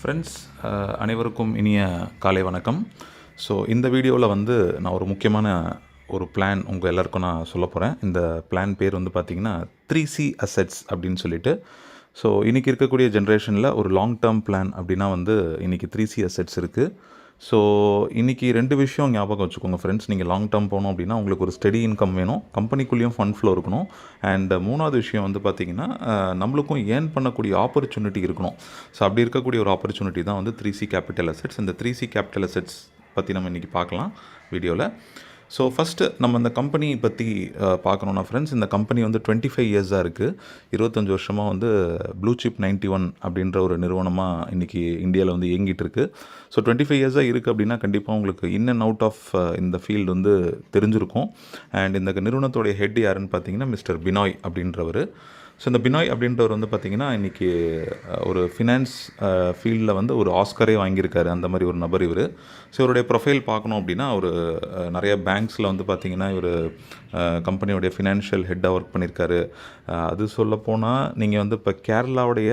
Friends, அனைவருக்கும் இனிய காலை வணக்கம். ஸோ இந்த வீடியோவில் வந்து நான் ஒரு முக்கியமான ஒரு பிளான் உங்கள் எல்லாருக்கும் நான் சொல்ல போகிறேன். இந்த பிளான் பேர் வந்து பார்த்திங்கன்னா 3C அசெட்ஸ் அப்படின்னு சொல்லிட்டு. ஸோ இன்றைக்கி இருக்கக்கூடிய ஜென்ரேஷனில் ஒரு லாங் டேர்ம் பிளான் அப்படின்னா வந்து இன்றைக்கி 3C அசெட்ஸ் இருக்குது. ஸோ இன்றைக்கி 2 விஷயம் ஞாபகம் வச்சுக்கோங்க ஃப்ரெண்ட்ஸ். நீங்கள் லாங் டேர்ம் போகணும் அப்படின்னா உங்களுக்கு ஒரு ஸ்டெடி இன்கம் வேணும், கம்பெனிக்குள்ளேயும் ஃபண்ட் ஃப்ளோ இருக்கணும். அண்ட் 3வது விஷயம் வந்து பார்த்திங்கன்னா நம்மளுக்கும் ஏர்ன் பண்ணக்கூடிய ஆப்பர்ச்சுனிட்டி இருக்கணும். ஸோ அப்படி இருக்கக்கூடிய ஒரு ஆப்பர்ச்சுனிட்டி தான் வந்து 3C கேபிட்டல் அசெட்ஸ். இந்த 3C கேபிட்டல் அசெட்ஸ் பற்றி நம்ம இன்றைக்கி பார்க்கலாம் வீடியோவில். ஸோ ஃபஸ்ட்டு நம்ம இந்த கம்பெனி பற்றி பார்க்கணுன்னா ஃப்ரெண்ட்ஸ், இந்த கம்பெனி வந்து 25 இயர்ஸாக இருக்குது. 25 வருஷமாக வந்து ப்ளூ சிப் 91 அப்படின்ற ஒரு நிறுவனமாக இன்றைக்கி இந்தியாவில் வந்து இயங்கிட்டு இருக்குது. ஸோ 25 இயர்ஸாக இருக்குது அப்படின்னா கண்டிப்பாக உங்களுக்கு இன் அண்ட் அவுட் ஆஃப் இந்த ஃபீல்டு வந்து தெரிஞ்சிருக்கும். அண்ட் இந்த நிறுவனத்தோடைய ஹெட் யாருன்னு பார்த்தீங்கன்னா மிஸ்டர் பினாய் அப்படின்றவர். ஸோ இந்த பினாய் அப்படின்றவர் வந்து பார்த்திங்கன்னா இன்றைக்கி ஒரு ஃபினான்ஸ் ஃபீல்டில் வந்து ஒரு ஆஸ்கரே வாங்கியிருக்காரு. அந்த மாதிரி ஒரு நபர் இவர். ஸோ இவருடைய ப்ரொஃபைல் பார்க்கணும் அப்படின்னா அவர் நிறைய பேங்க்ஸில் வந்து பார்த்திங்கன்னா இவர் கம்பெனியோடைய ஃபினான்ஷியல் ஹெட்டாக ஒர்க் பண்ணியிருக்காரு. அது சொல்லப்போனால் நீங்கள் வந்து இப்போ கேரளாவுடைய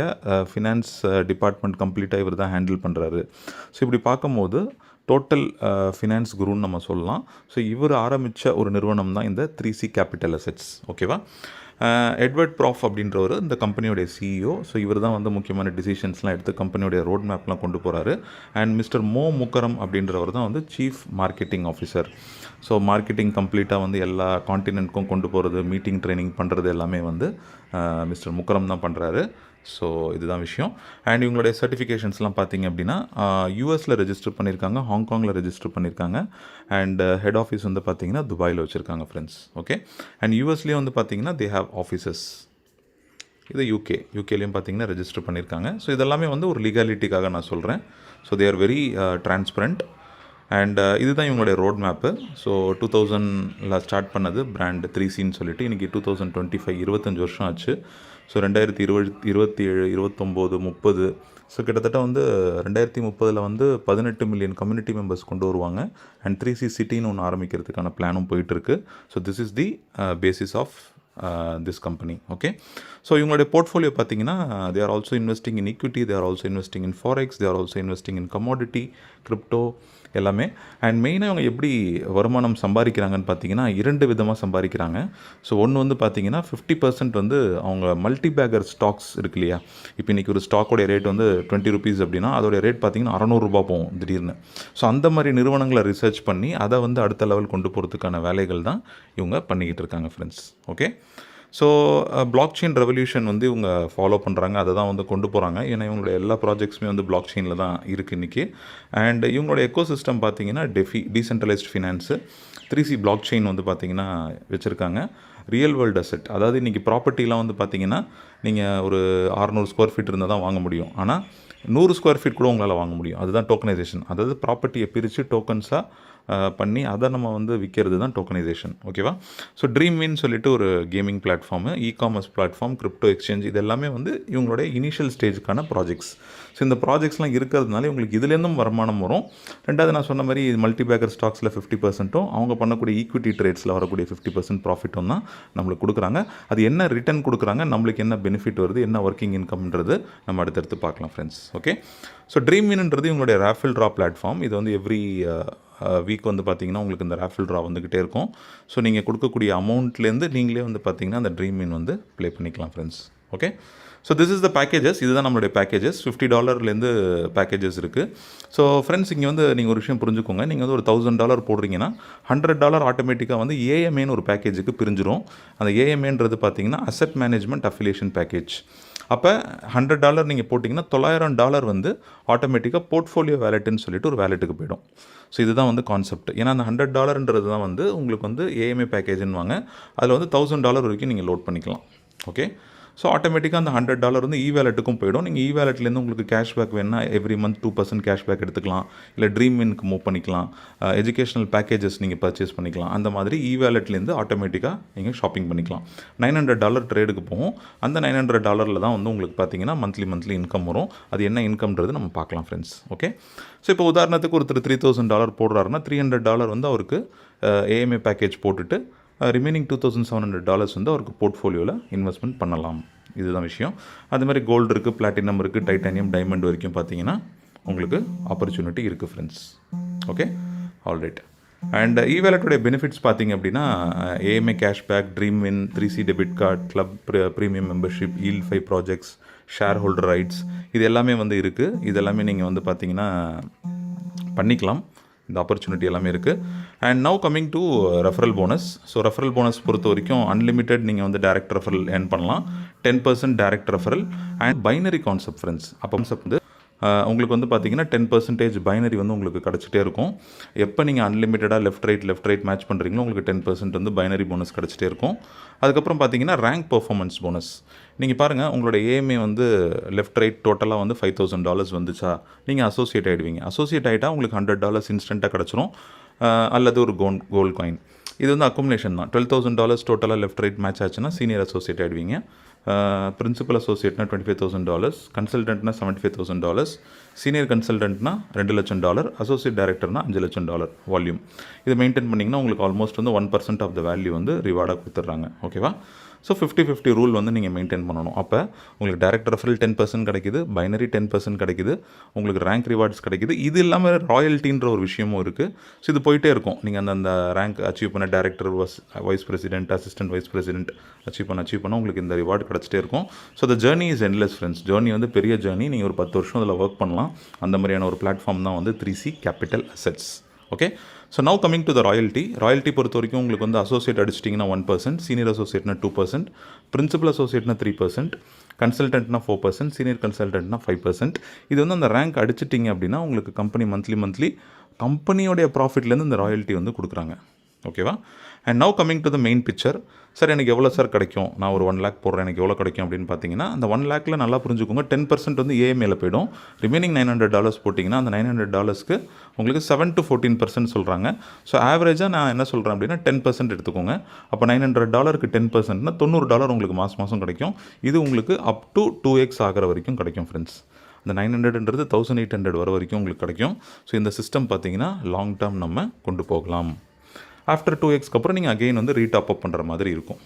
ஃபினான்ஸ் டிபார்ட்மெண்ட் கம்ப்ளீட்டாக இவர் தான் ஹேண்டில் பண்ணுறாரு. ஸோ இப்படி பார்க்கும்போது டோட்டல் ஃபினான்ஸ் குருன்னு நம்ம சொல்லலாம். ஸோ இவர் ஆரம்பித்த ஒரு நிறுவனம் தான் இந்த 3C கேபிட்டல் அசெட்ஸ். ஓகேவா? எட்வர்ட் ப்ராஃப் அப்படின்றவர் இந்த கம்பெனியோடைய சிஇஓ. ஸோ இவர் தான் வந்து முக்கியமான டிசிஷன்ஸ்லாம் எடுத்து கம்பெனியோடைய ரோட் மேப்லாம் கொண்டு போகிறாரு. அண்ட் மிஸ்டர் மோ முக்கரம் அப்படின்றவர் தான் வந்து chief marketing officer. So marketing கம்ப்ளீட்டாக வந்து எல்லா காண்டினென்ட்க்கும் கொண்டு போகிறது, மீட்டிங் ட்ரைனிங் பண்ணுறது எல்லாமே வந்து மிஸ்டர் முக்கரம் தான் பண்ணுறாரு. ஸோ இதுதான் விஷயம். அண்ட் இவங்களுடைய சர்டிஃபிகேஷன்ஸ்லாம் பார்த்திங்க அப்படின்னா யூஎஸில் ரெஜிஸ்டர் பண்ணியிருக்காங்க, ஹாங்காங்கில் ரெஜிஸ்டர் பண்ணியிருக்காங்க. அண்ட் ஹெட் ஆஃபீஸ் வந்து பார்த்திங்கன்னா துபாயில் வச்சுருக்காங்க ஃப்ரெண்ட்ஸ். ஓகே. அண்ட் யூஎஸ்லேயே வந்து பார்த்திங்கன்னா தே ஹேவ் ஆஃபீஸஸ். இது யூகேலேயும் பார்த்திங்கன்னா ரெஜிஸ்டர் பண்ணியிருக்காங்க. ஸோ இதெல்லாமே வந்து ஒரு லீகாலிட்டிக்காக நான் சொல்கிறேன். So they are very transparent. And இதுதான் இவங்களுடைய ரோட் மேப்பு. ஸோ 2000 ஸ்டார்ட் பண்ணது பிராண்ட் 3Cன்னு சொல்லிட்டு இன்றைக்கி 2025 25 வருஷம் ஆச்சு. ஸோ 2027, 29, 30. ஸோ கிட்டத்தட்ட வந்து 2030 வந்து 18 மில்லியன் கம்யூனிட்டி மெம்பர்ஸ் கொண்டு வருவாங்க. அண்ட் 3C சிட்டின்னு ஒன்று ஆரம்பிக்கிறதுக்கான பிளானும் போயிட்டுருக்கு. So this is the basis of this company. Okay. So இவங்களுடைய போர்ட்ஃபோலியோ பார்த்தீங்கன்னா they are also investing in equity, they are also investing in forex, they are also investing in commodity, crypto எல்லாமே. And மெயினாக இவங்க எப்படி வருமானம் சம்பாதிக்கிறாங்கன்னு பார்த்தீங்கன்னா 2 விதமாக சம்பாதிக்கிறாங்க. ஸோ ஒன்று வந்து பார்த்தீங்கன்னா 50% வந்து அவங்க மல்டி பேக்கர் ஸ்டாக்ஸ் இருக்கு இல்லையா. இப்போ இன்றைக்கி ஒரு ஸ்டாக்கோடைய ரேட் வந்து 20 ருபீஸ் அப்படின்னா அதோடைய ரேட் பார்த்திங்கன்னா 600 ரூபா போகும் திடீர்னு. ஸோ அந்த மாதிரி நிறுவனங்களை ரிசர்ச் பண்ணி அதை வந்து அடுத்த லெவல் கொண்டு போகிறதுக்கான வேலைகள் தான் இவங்க பண்ணிக்கிட்டு இருக்காங்க friends. Okay. So block chain revolution வந்து இவங்க ஃபாலோ பண்ணுறாங்க, அதை தான் வந்து கொண்டு போகிறாங்க. ஏன்னா இவங்களுடைய எல்லா ப்ராஜெக்ட்ஸுமே வந்து பிளாக் செயினில் தான் இருக்குது இன்றைக்கி. அண்ட் இவங்களுடைய எக்கோ சிஸ்டம் பார்த்தீங்கன்னா decentralised finance 3C block chain வந்து பார்த்திங்கன்னா வச்சுருக்காங்க. ரியல் வேர்ல்டு அசெட், அதாவது இன்றைக்கி ப்ராப்பர்ட்டிலாம் வந்து பார்த்திங்கன்னா நீங்கள் ஒரு 600 ஸ்கொயர் ஃபீட் இருந்தால் தான் வாங்க முடியும். ஆனால் 100 ஸ்கொயர் ஃபீட் கூட உங்களால் வாங்க முடியும். அதுதான் டோக்கனைசேஷன். அதாவது ப்ராப்பர்ட்டியை பிரித்து டோக்கன்ஸாக பண்ணி அதை நம்ம வந்து விற்கிறது தான் டோக்கனைசேஷன். ஓகேவா? ஸோ ட்ரீம்வின்னு சொல்லிட்டு ஒரு gaming platform, e-commerce platform, crypto exchange, இது எல்லாமே வந்து இவங்களுடைய இனிஷியல் ஸ்டேஜுக்கான ப்ராஜெக்ட்ஸ். ஸோ இந்த ப்ராஜெக்ட்ஸ்லாம் இருக்கிறதுனால உங்களுக்கு இதுலேருந்தும் வருமானம் வரும். ரெண்டாவது நான் சொன்ன மாதிரி மல்டி பேக்கர் ஸ்டாக்ஸில் 50%, அவங்க பண்ணக்கூடிய ஈக்விட்டி ட்ரேட்ஸில் வரக்கூடிய 50% ப்ராஃபிட்டும் தான் நம்மளுக்கு கொடுக்குறாங்க. அது என்ன ரிட்டர்ன் கொடுக்குறாங்க, நம்மளுக்கு என்ன பெனிஃபிட் வருது, என்ன ஒர்க்கிங் இன்கம்ன்றது நம்ம அடுத்தடுத்து பார்க்கலாம் ஃப்ரெண்ட்ஸ். ஓகே. ஸோ ட்ரீம்வின்ன்றது இவங்களுடைய ராஃபில் ட்ரா பிளாட்ஃபார்ம். இது வந்து எவ்ரி வீக் வந்து பார்த்திங்கன்னா உங்களுக்கு இந்த ராஃபில் ட்ரா வந்துக்கிட்டே இருக்கும். ஸோ நீங்கள் கொடுக்கக்கூடிய அமௌண்ட்லேருந்து நீங்களே வந்து பார்த்திங்கன்னா அந்த ட்ரீம்வின் வந்து ப்ளே பண்ணிக்கலாம் friends. Okay. So this is the packages. இதுதான் நம்மளுடைய பேக்கேஜஸ். $50 பேக்கேஜஸ் இருக்குது. ஸோ ஃப்ரெண்ட்ஸ், இங்கே வந்து நீங்கள் ஒரு விஷயம் புரிஞ்சுக்கோங்க. நீங்கள் வந்து ஒரு $1000 போடுறீங்கன்னா $100 ஆட்டோமேட்டிக்காக வந்து ஏஎம்ஏன்னு ஒரு பேக்கேஜுக்கு பிரிஞ்சிடும். அந்த ஏஎம்ஏன்றது பார்த்திங்கன்னா அசெட் மேனேஜ்மெண்ட் அஃபிலியேஷன் பேக்கேஜ். அப்போ $100 நீங்கள் போட்டிங்கன்னா $900 வந்து ஆட்டோமேட்டிக்காக போர்ட்ஃபோலியோ வேலெட்டுன்னு சொல்லிட்டு ஒரு வேலெட்டுக்கு போயிடும். ஸோ இதுதான் வந்து கான்செப்ட். ஏன்னா அந்த $100ன்றது தான் வந்து உங்களுக்கு வந்து ஏஎம்ஏ பேக்கேஜ்னு வாங்க. அதில் வந்து $1000 வரைக்கும் நீங்கள் லோட் பண்ணிக்கலாம். ஓகே. ஸோ ஆட்டோமேட்டிக்காக அந்த $100 வந்து வேலெட்டுக்கும் போயிடும். நீங்கள் வேலெட்லேருந்து உங்களுக்கு கேஷ்பேக் வேணுன்னா எவ்ரி மந்த் 2% கேஷ்பேக் எடுத்துக்கலாம். இல்லை ட்ரீம்வின்க்கு மூவ் பண்ணிக்கலாம். எஜுகேஷனல் பேக்கேஜஸ் நீங்கள் பர்ச்சேஸ் பண்ணிக்கலாம். அந்த மாதிரி வேலெட்லேருந்து ஆட்டோமேட்டிக்காக நீங்கள் ஷாப்பிங் பண்ணிக்கலாம். $900 ட்ரேடுக்கு போகும். அந்த $900 தான் வந்து உங்களுக்கு பார்த்தீங்கன்னா மந்த்லி இன்கம் வரும். அது என்ன இன்கம்ன்றது நம்ம பார்க்கலாம் ஃப்ரெண்ட்ஸ். ஓகே. ஸோ இப்போ உதாரணத்துக்கு ஒருத்தர் $3000 போடுறாருன்னா $300 வந்து அவருக்கு ஏஎம்ஏ பேக்கேஜ் போட்டுட்டு ரிமைனிங் $2700 வந்து அவருக்கு போர்ட்ஃபோலியோவில் இன்வெஸ்ட்மெண்ட் பண்ணலாம். இதுதான் விஷயம். அது மாதிரி கோல்டு இருக்குது, பிளாட்டினம் இருக்குது, டைட்டானியம், டைமண்ட் வரைக்கும் பார்த்தீங்கன்னா உங்களுக்கு ஆப்பர்ச்சுனிட்டி இருக்குது ஃப்ரெண்ட்ஸ். Okay, alright. அண்ட் இவேலட்டுடைய பெனிஃபிட்ஸ் பார்த்தீங்க அப்படின்னா AMA cashback, dream win, 3C debit card, club premium membership, ஈல் 5 ப்ராஜெக்ட்ஸ், ஷேர் ஹோல்டர் ரைட்ஸ், இது எல்லாமே வந்து இருக்குது. இது எல்லாமே நீங்கள் வந்து பார்த்தீங்கன்னா பண்ணிக்கலாம். இந்த ஆப்பர்ச்சுனிட்டி எல்லாமே இருக்குது. And now coming to referral bonus. So referral bonus பொறுத்த வரைக்கும் அன்லிமிட்டெட் நீங்கள் வந்து டேரக்ட் ரெஃபரல் ஏர்ன் பண்ணலாம். 10% direct referral and binary concept friends. அப்போ கான்செப்ட் வந்து உங்களுக்கு வந்து பார்த்தீங்கன்னா 10% பைனரி வந்து உங்களுக்கு கிடச்சிட்டே இருக்கும். எப்போ நீங்கள் அன்லிமிட்டடாக லெஃப்ட் ரைட் மேட்ச் பண்ணுறீங்களோ உங்களுக்கு 10% வந்து பைனரி போனஸ் கிடச்சிட்டே இருக்கும். அதுக்கப்புறம் பார்த்தீங்கன்னா ரேங்க் பர்ஃபார்மன்ஸ் போனஸ். நீங்கள் பாருங்கள், உங்களோட ஏஎம்ஏ வந்து லெஃப்ட் ரைட் டோட்டலாக வந்து $5,000 வந்துச்சா, நீங்கள் அசோசியேட் ஆகிடுவீங்க. அசோசியேட் ஆகிட்டால் உங்களுக்கு $100 இன்ஸ்டண்ட்டாக கிடச்சிரும், அல்லது ஒரு கோல்டு காயின். இது வந்து அக்குமுலேஷன் தான். $12,000 டோட்டலாக லெஃப்ட் ரைட் மேட்ச் ஆச்சுன்னா சீனியர் அசோசியேட் ஆகிடுவீங்க. பிரின்சிபல் அசோசியேட்னா $25,000, கன்சல்டன்ட்னா $75,000, சீனியர் கன்சல்டன்ட்னா $2 லட்சம், அசோசியேட் டைரக்டர்னா $5 லட்சம் வால்யூம். இதை மெயின்டைன் பண்ணிங்கன்னா உங்களுக்கு ஆல்மோஸ்ட் வந்து 1% ஆஃப் த வேல்யூ வந்து ரிவார்டாக கொடுத்துட்றாங்க. ஓகேவா? ஸோ 50-50 ரூல் வந்து நீங்கள் மெயின்டைன் பண்ணணும். அப்போ உங்களுக்கு டேரக்ட் ரெஃபரல் 10% கிடைக்குது, பைனரி 10% கிடைக்குது, உங்களுக்கு ரேங்க் ரிவார்ட்ஸ் கிடைக்குது. இது இல்லாமல் ராயல்ட்டின்ற ஒரு விஷயமும் இருக்குது. ஸோ இது போயிட்டே இருக்கும். நீங்கள் அந்த ரேங்க் அச்சீவ் பண்ண director, vice president, assistant vice president achieve பண்ண உங்களுக்கு இந்த ரிவார்டு கிடச்சிட்டே இருக்கும். So the journey is endless friends. Journey வந்து பெரிய ஜேர்னி. நீங்கள் ஒரு 10 வருஷம் அதில் ஒர்க் பண்ணலாம். அந்த மாதிரியான ஒரு பிளாட்ஃபார்ம் தான் வந்து 3C capital assets. Okay, so now coming to the royalty பொறுத்த வரைக்கும் உங்களுக்கு வந்து அசோசியேட் அடிச்சிட்டிங்கன்னா 1%, சீனியர் அசோசியேட்னா 2%, பிரின்சிபல் அசோசியேட்னா 3%, கன்சல்டன்ட்னா 4%, சீனியர் கன்சல்டன்ட்னா 5%. இது வந்து அந்த ரேங்க் அடிச்சிட்டிங்க அப்படின்னா உங்களுக்கு கம்பெனி மந்த்லி கம்பெனியோடைய ப்ராஃபிட்லேருந்து இந்த ராயல்ட்டி வந்து கொடுக்குறாங்க. ஓகேவா? And now coming to the main picture. Sir எனக்கு எவ்வளோ சார் கிடைக்கும், நான் ஒரு 1 lakh போடுறேன், எனக்கு எவ்வளோ கிடைக்கும் அப்படின்னு பார்த்தீங்கன்னா, அந்த 1 lakhல நல்லா புரிஞ்சுக்கோங்க, 10% வந்து ஏஎம்ஏல போய்டும். ரிமைனிங் $900 போட்டிங்கன்னா அந்த $900க்கு உங்களுக்கு 7 to 14% சொல்கிறாங்க. ஸோ ஆவரேஜாக நான் என்ன சொல்கிறேன் அப்படின்னா 10% எடுத்துக்கோங்க. அப்போ $900க்கு 10%னா $90 உங்களுக்கு மாதம் கிடைக்கும். இது உங்களுக்கு அப் டு 2x ஆகிற வரைக்கும் கிடைக்கும் ஃப்ரெண்ட்ஸ். அந்த 900ன்றது 1800 வர வரைக்கும் உங்களுக்கு கிடைக்கும். ஸோ இந்த சிஸ்டம் பார்த்தீங்கன்னா லாங் டேர்ம் நம்ம கொண்டு போகலாம். ஆஃப்டர் 2xக்கு அப்புறம் நீங்கள் அகெயின் வந்து ரீடாப் அப் பண்ணுற மாதிரி இருக்கும்.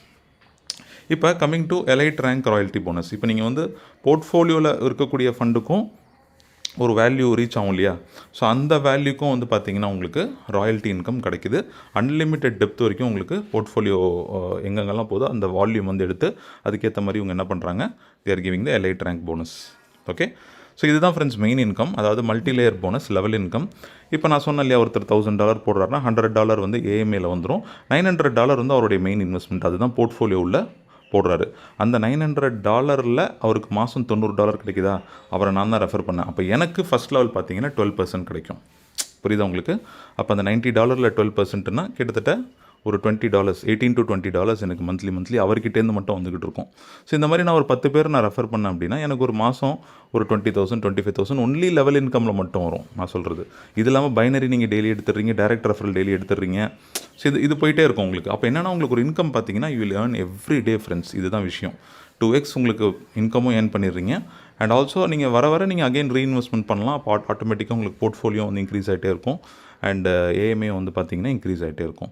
இப்போ coming to elite rank royalty bonus. இப்போ நீங்கள் வந்து போர்ட்ஃபோலியோவில் இருக்கக்கூடிய ஃபண்டுக்கும் ஒரு வேல்யூ ரீச் ஆகும் இல்லையா? ஸோ அந்த வேல்யூக்கும் வந்து பார்த்தீங்கன்னா உங்களுக்கு ராயல்ட்டி இன்கம் கிடைக்குது. அன்லிமிட்டெட் டெப்த் வரைக்கும் உங்களுக்கு போர்ட்ஃபோலியோ எங்கெங்கெல்லாம் போதோ அந்த வால்யூம் வந்து எடுத்து அதுக்கேற்ற மாதிரி இவங்க என்ன பண்ணுறாங்க, they are giving the elite rank bonus. Okay, so இதுதான் ஃப்ரெண்ட்ஸ் மெயின் இன்கம், அதாவது multi layer bonus level income. இப்போ நான் சொன்னேன் இல்லையா, ஒருத்தர் $1,000 போடுறாருன்னா $100 வந்து ஏஎம்ஏல வந்துடும். $900 வந்து அவருடைய மெயின் இன்வெஸ்ட்மெண்ட், அதுதான் போர்ட்ஃபோலியோ உள்ள போடுறாரு. அந்த $900 அவருக்கு மாதம் $90 கிடைக்குதா, அவரை நான் தான் ரெஃபர் பண்ணேன். அப்போ எனக்கு ஃபஸ்ட் லெவல் பார்த்தீங்கன்னா 12% கிடைக்கும். புரியுதா உங்களுக்கு? அப்போ அந்த $90ல் 12%னா கிட்டத்தட்ட ஒரு $20, $18 to $20 எனக்கு மந்த்லி அவர்கிட்டேருந்து மட்டும் வந்துக்கிட்டு இருக்கும். ஸோ இந்த மாதிரி நான் ஒரு 10 பேர் நான் ரெஃபர் பண்ணேன் அப்படின்னா எனக்கு ஒரு மாதம் ஒரு 20,000 25,000 ஒன்லி லெவல் இன்கமில் மட்டும் வரும் நான் சொல்கிறது. இது இல்லாமல் பைனரி நீங்கள் டெய்லி எடுத்துடுறீங்க, டேரக்ட் ரெஃபரல் டெய்லி எடுத்துடுறீங்க. ஸோ இது போயிட்டே இருக்கும் உங்களுக்கு. அப்போ என்னென்னா உங்களுக்கு ஒரு இன்கம் பார்த்தீங்கன்னா you will earn every day friends. இதுதான் விஷயம். 2x உங்களுக்கு இன்கமும் ஏர்ன் பண்ணிடுறீங்க. அண்ட் ஆல்சோ நீங்கள் வர நீங்கள் அகெயின் ரீஇன்வெஸ்ட்மெண்ட் பண்ணலாம். அப்போ ஆட்டோமேட்டிக்காக உங்களுக்கு போர்ட்ஃபோலியோ வந்து இன்க்ரீஸ் ஆகிட்டே இருக்கும். அண்ட் ஏஎம்ஏ வந்து பார்த்திங்கன்னா இன்க்ரீஸ் ஆகிட்டே இருக்கும்.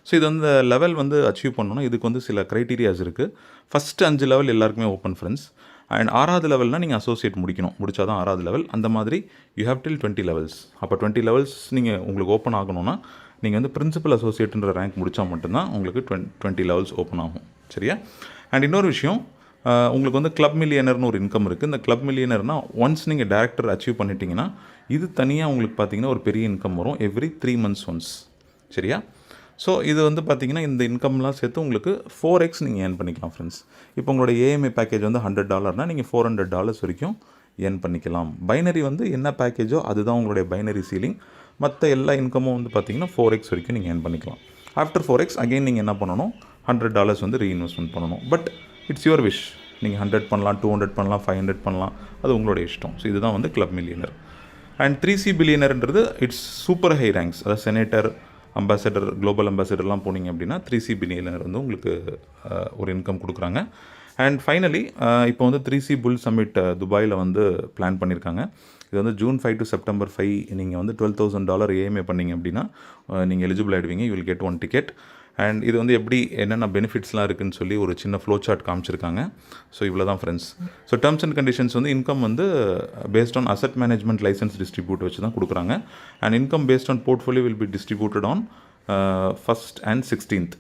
ஸோ இது அந்த லெவல் வந்து அச்சீவ் பண்ணணும்னா இதுக்கு வந்து சில க்ரைட்டீரியாஸ் இருக்குது. ஃபஸ்ட்டு 5 லெவல் எல்லாருக்குமே ஓப்பன் ஃப்ரெண்ட்ஸ். அண்ட் 6வது லெவல்னால் நீங்கள் அசோசியேட் முடிச்சா தான் 6வது லெவல். அந்த மாதிரி யூ ஹேவ் டில் 20 லெவல்ஸ். அப்போ 20 லெவல்ஸ் நீங்கள் உங்களுக்கு ஓப்பன் ஆகணும்னா நீங்கள் வந்து பிரின்சிபல் அசோசியேட்ன்ற ரேங்க் முடித்தா மட்டும்தான் உங்களுக்கு 20 லெவல்ஸ் ஓப்பன் ஆகும். சரியா? அண்ட் இன்னொரு விஷயம், உங்களுக்கு வந்து கிளப் மில்லியனர்னு ஒரு இன்கம் இருக்குது. இந்த கிளப் மில்லியனர்னால் ஒன்ஸ் நீங்கள் டேரக்டர் அச்சீவ் பண்ணிட்டீங்கன்னா இது தனியாக உங்களுக்கு பார்த்தீங்கன்னா ஒரு பெரிய இன்கம் வரும் எவ்ரி 3 months ஒன்ஸ். சரியா? ஸோ இது வந்து பார்த்திங்கன்னா இந்த இன்கம்லாம் சேர்த்து உங்களுக்கு 4x நீங்கள் ஏர்ன் பண்ணிக்கலாம் ஃப்ரெண்ட்ஸ். இப்போ உங்களோட ஏஎம்ஏ பேக்கேஜ் வந்து $100னா நீங்கள் $400 வரைக்கும் ஏர்ன் பண்ணிக்கலாம். பைனரி வந்து என்ன பேக்கேஜோ அதுதான் உங்களுடைய பைனரி சீலிங். மற்ற எல்லா இன்கமும் வந்து பார்த்திங்கன்னா 4x வரைக்கும் நீங்கள் ஏர்ன் பண்ணிக்கலாம். ஆஃப்டர் 4x அகெயின் நீங்கள் என்ன பண்ணணும், $100 வந்து ரீஇன்வெஸ்ட்மெண்ட் பண்ணணும். But it's your wish. நீங்கள் 100 பண்ணலாம், 200 பண்ணலாம், 500 பண்ணலாம், அது உங்களுடைய இஷ்டம். ஸோ இதுதான் வந்து கிளப் மில்லியனர். அண்ட் 3C பில்லியனர்ன்றது இட்ஸ் சூப்பர் ஹை ரேங்க்ஸ். அதாவது செனேட்டர், அம்பாசடர், குளோபல் அம்பாசடர்லாம் போனீங்க அப்படின்னா 3C பில்லியனர் வந்து உங்களுக்கு ஒரு இன்கம் கொடுக்குறாங்க. அண்ட் ஃபைனலி இப்போ வந்து 3C புல் சம்மிட் துபாயில் வந்து பிளான் பண்ணியிருக்காங்க. இது வந்து June 5 to September 5 நீங்கள் வந்து $12,000 ஏஎம்ஏ பண்ணிங்க அப்படின்னா நீங்கள் எலிஜிபிள் ஆகிடுவீங்க. You will get 1 ticket. And இது வந்து எப்படி என்னென்ன பெனிஃபிட்ஸ்லாம் இருக்குதுன்னு சொல்லி ஒரு சின்ன ஃப்ளோ சார்ட் காமிச்சிருக்காங்க. ஸோ இவ்வளோ தான் friends. So terms and conditions வந்து இன்கம் வந்து based on asset management license distribute வச்சு தான் கொடுக்குறாங்க. And income based on portfolio will be distributed on 1st and 16th.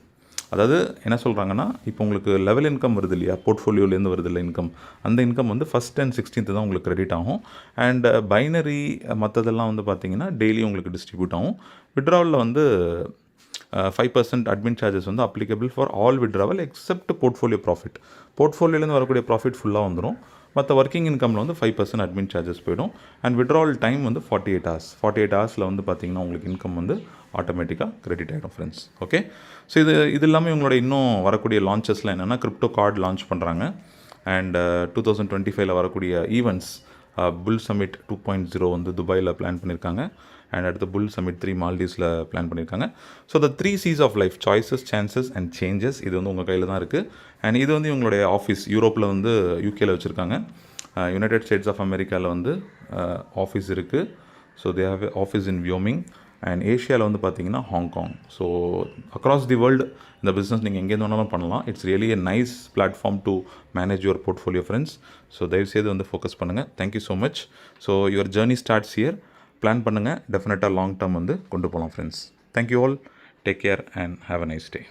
அதாவது என்ன சொல்கிறாங்கன்னா, இப்போ உங்களுக்கு லெவல் இன்கம் வருது இல்லையா, போர்ட்ஃபோலியோலேருந்து வருது இல்லை இன்கம், அந்த இன்கம் வந்து 1st and 16th தான் உங்களுக்கு கிரெடிட் ஆகும். அண்ட் பைனரி மற்றதெல்லாம் வந்து பார்த்தீங்கன்னா டெய்லி உங்களுக்கு டிஸ்ட்ரிபியூட் ஆகும். விட்ராவலில் வந்து 5% அட்மின் சார்ஜஸ் வந்து applicable for all withdrawal except portfolio profit. போர்ட்ஃபோலியோலேருந்து வரக்கூடிய ப்ராஃபிட் ஃபுல்லாக வந்துடும். மற்ற ஒர்க்கிங் இன்கமில் வந்து 5% அட்மின் சார்ஜஸ் போயிடும். அண்ட் விட்ராவல் டைம் வந்து 48 hours. 48 ஹவர்ஸில் வந்து பார்த்திங்கன்னா உங்களுக்கு இன்கம் வந்து ஆட்டோமேட்டிக்காக கிரெடிட் ஆகிடும் ஃப்ரெண்ட்ஸ். ஓகே, ஸோ இது இல்லாமல் இவங்களோட இன்னும் வரக்கூடிய லான்ச்சஸில் என்னென்னா கிரிப்டோ கார்டு லான்ச் பண்ணுறாங்க. அண்ட் 2025 வரக்கூடிய ஈவெண்ட்ஸ் புல் சமிட் 2.0 வந்து துபாயில் பிளான் பண்ணியிருக்காங்க. அண்ட் அடுத்த புல் சமிட் 3 மால்டீவ்ஸில் பிளான் பண்ணியிருக்காங்க. So the 3 C's of life, choices, chances and changes, இது வந்து உங்கள் கையில் தான் இருக்குது. அண்ட் இது வந்து இவங்களுடைய ஆஃபீஸ் யூரோப்பில் வந்து யூகேல வச்சுருக்காங்க. யுனைடெட் ஸ்டேட்ஸ் ஆஃப் அமெரிக்காவில் வந்து ஆஃபீஸ் இருக்குது. So they have office in Wyoming. And ஏஷியாவில் வந்து பார்த்தீங்கன்னா Hong Kong. So across the world இந்த பிஸ்னஸ் நீங்கள் எங்கேருந்து வேணாலும் பண்ணலாம். It's really a nice platform to manage your portfolio friends. So தயவுசெய்து வந்து ஃபோக்கஸ் பண்ணுங்கள். Thank you so much. So your journey starts here. Plan பண்ணுங்கள், டெஃபினட்டாக லாங் டேர்ம் வந்து கொண்டு போகலாம் friends. Thank you all, take care and have a nice day.